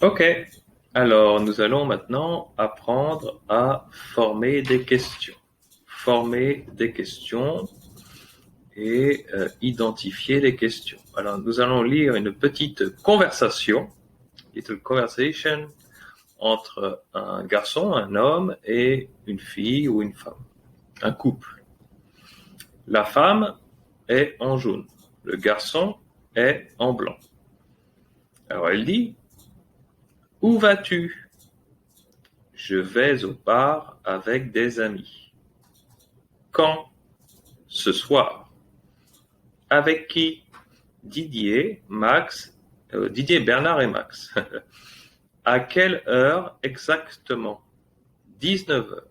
Ok, alors nous allons maintenant apprendre à former des questions. Former des questions et identifier les questions. Alors nous allons lire une petite conversation, little conversation, entre un garçon, un homme et une fille ou une femme, un couple. La femme est en jaune, le garçon est en blanc. Alors elle dit: où vas-tu? Je vais au bar avec des amis. Quand? Ce soir. Avec qui? Didier, Bernard et Max. À quelle heure exactement? 19 heures.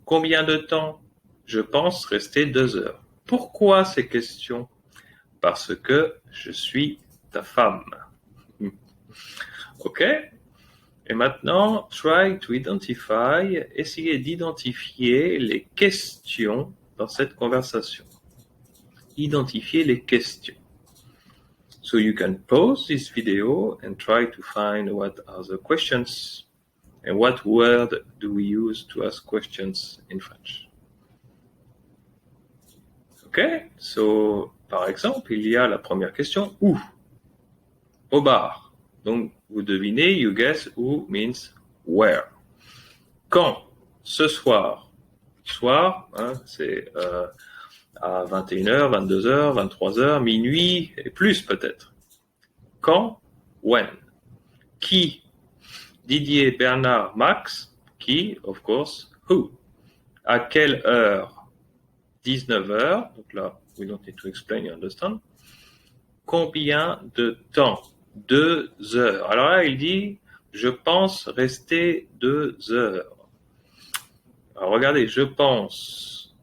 Combien de temps? Je pense rester 2 heures. Pourquoi ces questions? Parce que je suis ta femme. Ok? Et maintenant, try to identify, essayez d'identifier les questions dans cette conversation. Identifier les questions. So you can pause this video and try to find what are the questions and what word do we use to ask questions in French. Ok? So, par exemple, il y a la première question, où? Au bar. Donc, vous devinez, you guess, où means where. Quand? Ce soir. Soir, hein, c'est à 21h, 22h, 23h, minuit et plus peut-être. Quand? When. Qui? Didier, Bernard, Max. Qui? Of course. Who? À quelle heure? 19h. Donc là, we don't need to explain, you understand. Combien de temps? 2 heures. Alors là, il dit, je pense rester 2 heures. Alors regardez, je pense,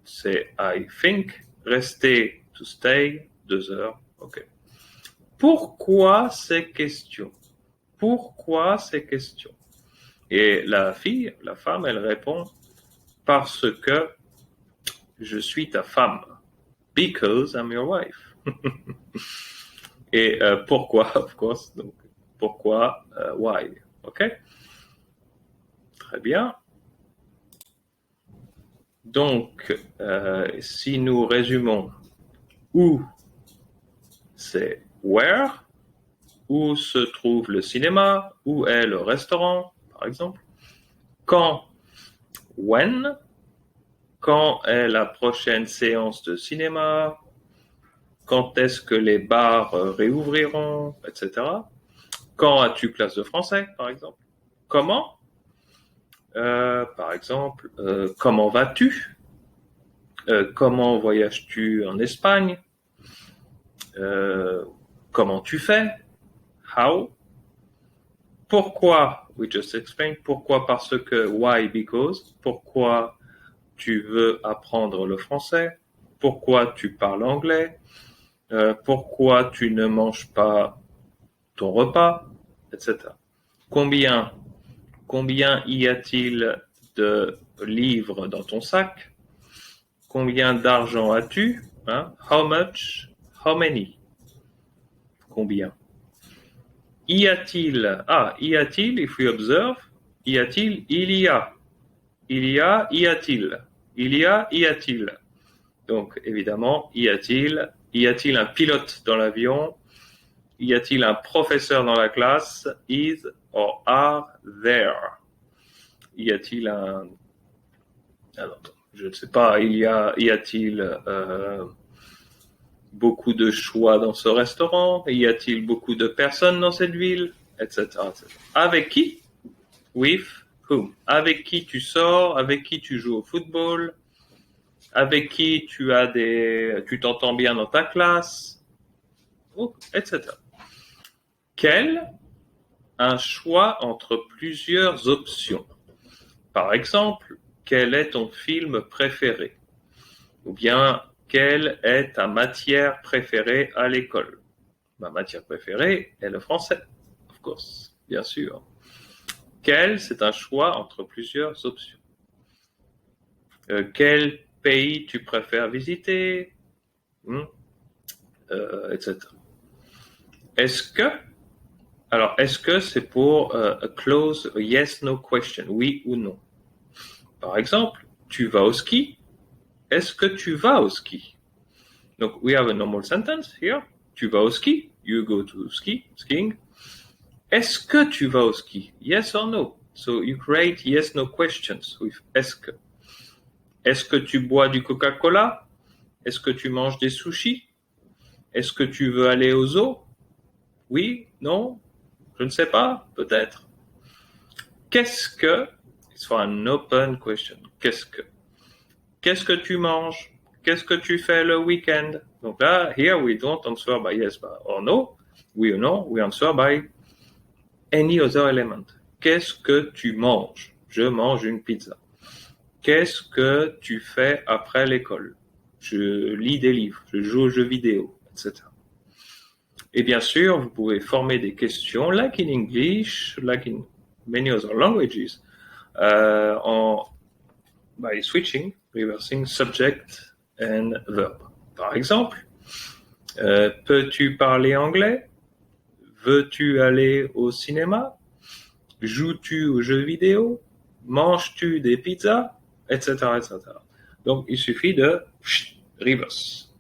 c'est I think, rester, to stay, 2 heures. Ok. Pourquoi ces questions? Pourquoi ces questions? Et la fille, la femme, elle répond, parce que je suis ta femme. Because I'm your wife. Et pourquoi, of course. Donc, pourquoi, why. OK? Très bien. Donc, si nous résumons, où, c'est where, où se trouve le cinéma, où est le restaurant, par exemple. Quand, when, quand est la prochaine séance de cinéma, quand est-ce que les bars réouvriront, etc. Quand as-tu classe de français, par exemple? Comment? Par exemple, comment vas-tu? Comment voyages-tu en Espagne? Comment tu fais? How? Pourquoi? We just explained. Pourquoi? Parce que. Why? Because. Pourquoi tu veux apprendre le français? Pourquoi tu parles anglais? Pourquoi tu ne manges pas ton repas? Etc. Combien y a-t-il de livres dans ton sac? Combien d'argent as-tu? Hein? How much? How many? Combien? Y a-t-il? Y a-t-il, if we observe, y a-t-il? Il y a. Il y a, y a-t-il? Il y a, y a-t-il? Donc, évidemment, y a-t-il? Y a-t-il un pilote dans l'avion? Y a-t-il un professeur dans la classe? Is or are there? Y a-t-il un... Alors, je ne sais pas, y a-t-il beaucoup de choix dans ce restaurant? Y a-t-il beaucoup de personnes dans cette ville? Etc. etc. Avec qui? With whom? Avec qui tu sors? Avec qui tu joues au football? Avec qui tu t'entends bien dans ta classe? Etc. Quel? Un choix entre plusieurs options. Par exemple, quel est ton film préféré? Ou bien, quelle est ta matière préférée à l'école? Ma matière préférée est le français, of course, bien sûr. Quel, c'est un choix entre plusieurs options. Quel pays tu préfères visiter? Etc. Est-ce que Alors, est-ce que c'est pour a close a yes/no question, oui ou non? Par exemple, tu vas au ski? Est-ce que tu vas au ski? Donc, we have a normal sentence here. Tu vas au ski? You go to skiing. Est-ce que tu vas au ski? Yes or no? So you create yes/no questions with est-ce que. Est-ce que tu bois du Coca-Cola? Est-ce que tu manges des sushis? Est-ce que tu veux aller au zoo? Oui? Non? Je ne sais pas? Peut-être. Qu'est-ce que? It's for an open question. Qu'est-ce que? Qu'est-ce que tu manges? Qu'est-ce que tu fais le week-end? Donc là, here we don't answer by yes or no. Oui ou non, we answer by any other element. Qu'est-ce que tu manges? Je mange une pizza. Qu'est-ce que tu fais après l'école? Je lis des livres, je joue aux jeux vidéo, etc. Et bien sûr, vous pouvez former des questions, like in English, like in many other languages, by switching, reversing subject and verb. Par exemple, peux-tu parler anglais? Veux-tu aller au cinéma? Joues-tu aux jeux vidéo? Manges-tu des pizzas? Etc., etc. Donc, il suffit de reverse.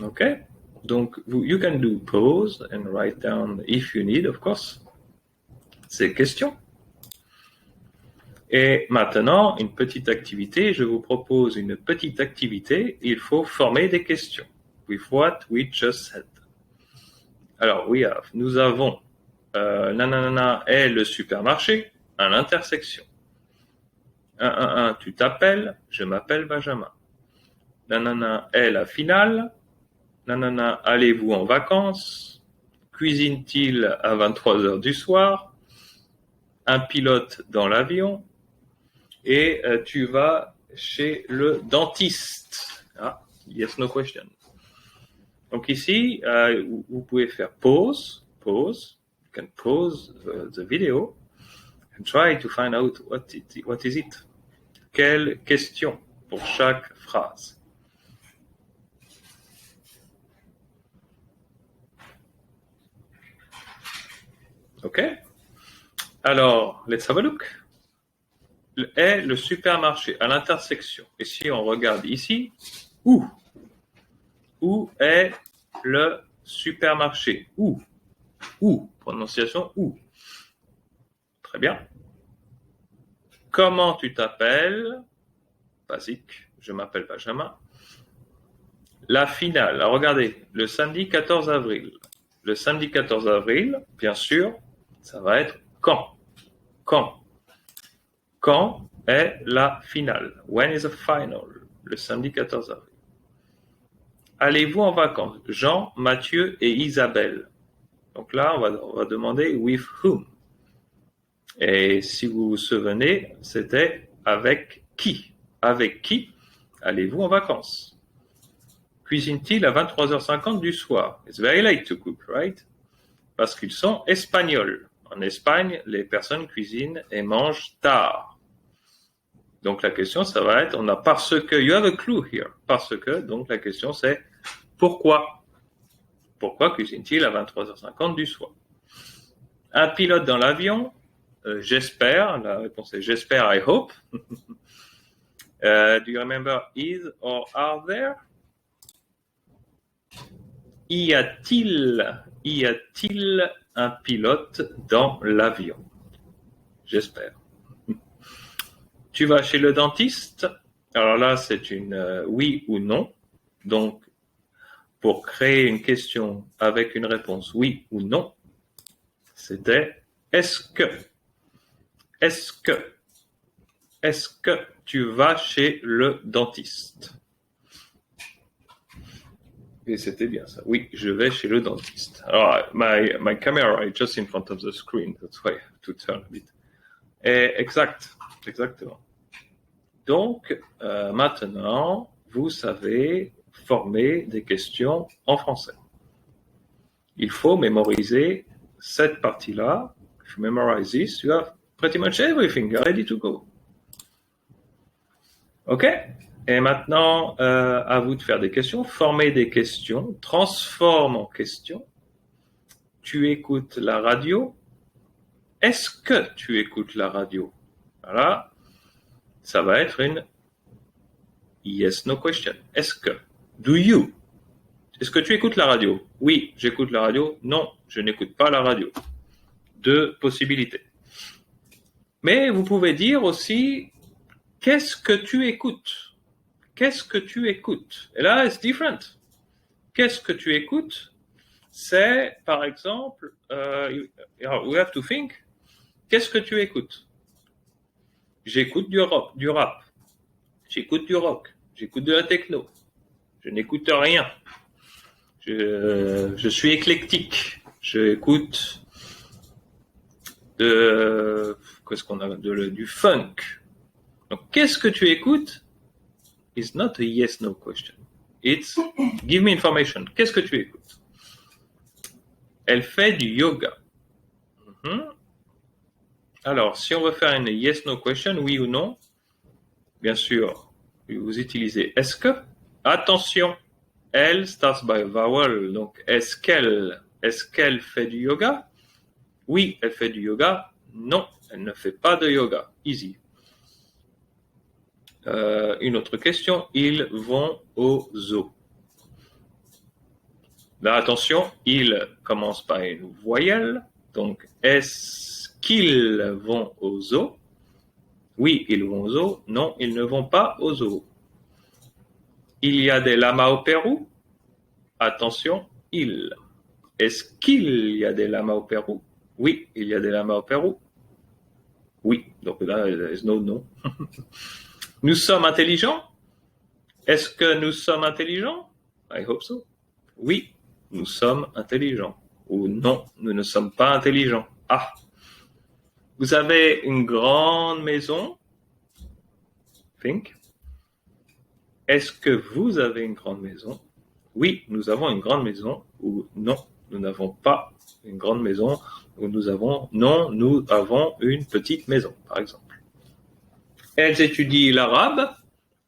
Okay? Donc, you can do pause and write down if you need, of course, ces questions. Et maintenant, une petite activité. Je vous propose une petite activité. Il faut former des questions. With what we just said. Alors, nous avons nanana est le supermarché à l'intersection. 1, tu t'appelles, je m'appelle Benjamin. Nanana est la finale. Nanana, allez-vous en vacances? Cuisine-t-il à 23h du soir? Un pilote dans l'avion? Et tu vas chez le dentiste. Ah, yes, no question. Donc ici, vous pouvez faire pause. You can pause the video and try to find out what is it. Quelle question pour chaque phrase. OK? Alors, let's have a look. Est le supermarché à l'intersection. Et si on regarde ici, où est le supermarché? Où? Prononciation où? Très bien. Comment tu t'appelles? Basique, je m'appelle Benjamin. La finale, alors regardez, le samedi 14 avril. Le samedi 14 avril, bien sûr, ça va être quand? Quand est la finale? When is the final? Le samedi 14 avril. Allez-vous en vacances? Jean, Mathieu et Isabelle. Donc là, on va demander with whom. Et si vous vous souvenez, c'était avec qui? Avec qui allez-vous en vacances? Cuisine-t-il à 23h50 du soir? It's very late to cook, right? Parce qu'ils sont espagnols. En Espagne, les personnes cuisinent et mangent tard. Donc la question, ça va être, on a parce que, you have a clue here. Parce que, donc la question c'est, pourquoi? Pourquoi cuisine-t-il à 23h50 du soir? Un pilote dans l'avion? J'espère. La réponse est j'espère, I hope. Do you remember is or are there? Y a-t-il un pilote dans l'avion? J'espère. Tu vas chez le dentiste? Alors là, c'est une oui ou non. Donc, pour créer une question avec une réponse oui ou non, c'était est-ce que tu vas chez le dentiste? Et c'était bien ça. Oui, je vais chez le dentiste. Alors, my camera is just in front of the screen. That's why I have to turn a bit. Exactement. Donc, maintenant, vous savez former des questions en français. Il faut mémoriser cette partie-là. If you memorize this, you have pretty much everything. You're ready to go. OK? Et maintenant, à vous de faire des questions, former des questions, transforme en questions tu écoutes la radio? Est-ce que tu écoutes la radio? Voilà, ça va être une yes/no question. Est-ce que? Do you? Est-ce que tu écoutes la radio? Oui, j'écoute la radio. Non, je n'écoute pas la radio. Deux possibilités. Mais vous pouvez dire aussi, qu'est-ce que tu écoutes? Qu'est-ce que tu écoutes? Et là, it's different. Qu'est-ce que tu écoutes? C'est, par exemple, we have to think, qu'est-ce que tu écoutes? J'écoute du rap. J'écoute du rock. J'écoute de la techno. Je n'écoute rien. Je suis éclectique. J'écoute du funk. Donc, qu'est-ce que tu écoutes? It's not a yes/no question. It's give me information. Qu'est-ce que tu écoutes? Elle fait du yoga. Alors, si on veut faire une yes/no question, oui ou non, bien sûr, vous utilisez est-ce que. Attention, elle starts by a vowel. Donc, est-ce qu'elle fait du yoga? Oui, elle fait du yoga. Non, elle ne fait pas de yoga. Easy. Une autre question. Ils vont au zoo. Là, attention, ils commencent par une voyelle. Donc, est-ce qu'ils vont au zoo? Oui, ils vont au zoo. Non, ils ne vont pas au zoo. Il y a des lamas au Pérou? Attention, il. Est-ce qu'il y a des lamas au Pérou? Oui, il y a des lamas au Pérou. Oui, donc là, there is no. Nous sommes intelligents? Est-ce que nous sommes intelligents? I hope so. Oui, nous sommes intelligents. Ou non, nous ne sommes pas intelligents. Ah, vous avez une grande maison? Think. Est-ce que vous avez une grande maison? Oui, nous avons une grande maison. Ou non, nous n'avons pas une grande maison. Ou nous avons une petite maison, par exemple. Elles étudient l'arabe?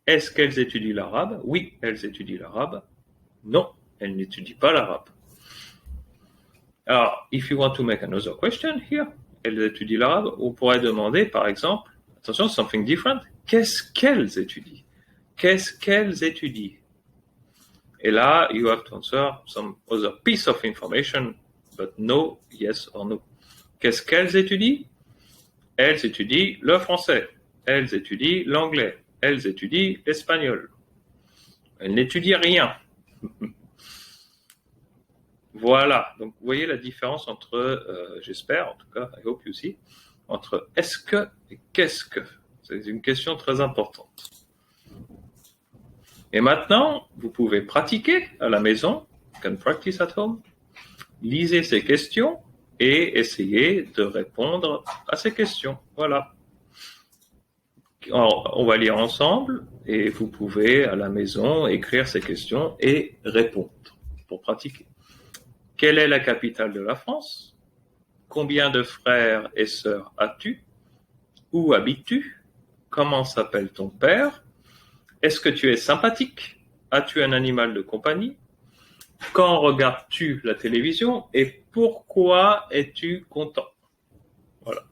Est-ce qu'elles étudient l'arabe? Oui, elles étudient l'arabe. Non, elles n'étudient pas l'arabe. Alors, if you want to make another question here, elles étudient l'arabe, on pourrait demander, par exemple, attention, something different, qu'est-ce qu'elles étudient? Qu'est-ce qu'elles étudient? Et là, you have to answer some other piece of information, but no, yes or no. Qu'est-ce qu'elles étudient? Elles étudient le français. Elles étudient l'anglais. Elles étudient l'espagnol. Elles n'étudient rien. Voilà. Donc, vous voyez la différence entre, j'espère, en tout cas, I hope you see, entre est-ce que et qu'est-ce que. C'est une question très importante. Et maintenant, vous pouvez pratiquer à la maison. You can practice at home. Lisez ces questions et essayez de répondre à ces questions. Voilà. Alors, on va lire ensemble et vous pouvez à la maison écrire ces questions et répondre pour pratiquer. Quelle est la capitale de la France? Combien de frères et sœurs as-tu? Où habites-tu? Comment s'appelle ton père? Est-ce que tu es sympathique? As-tu un animal de compagnie? Quand regardes-tu la télévision et pourquoi es-tu content? Voilà.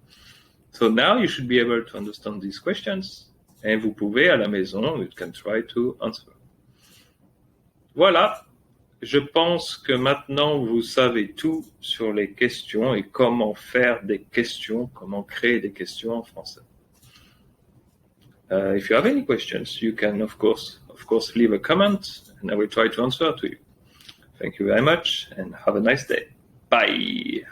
So now you should be able to understand these questions. Et vous pouvez à la maison, you can try to answer. Voilà. Je pense que maintenant vous savez tout sur les questions et comment faire des questions, comment créer des questions en français. If you have any questions, you can of course leave a comment and I will try to answer to you. Thank you very much and have a nice day. Bye.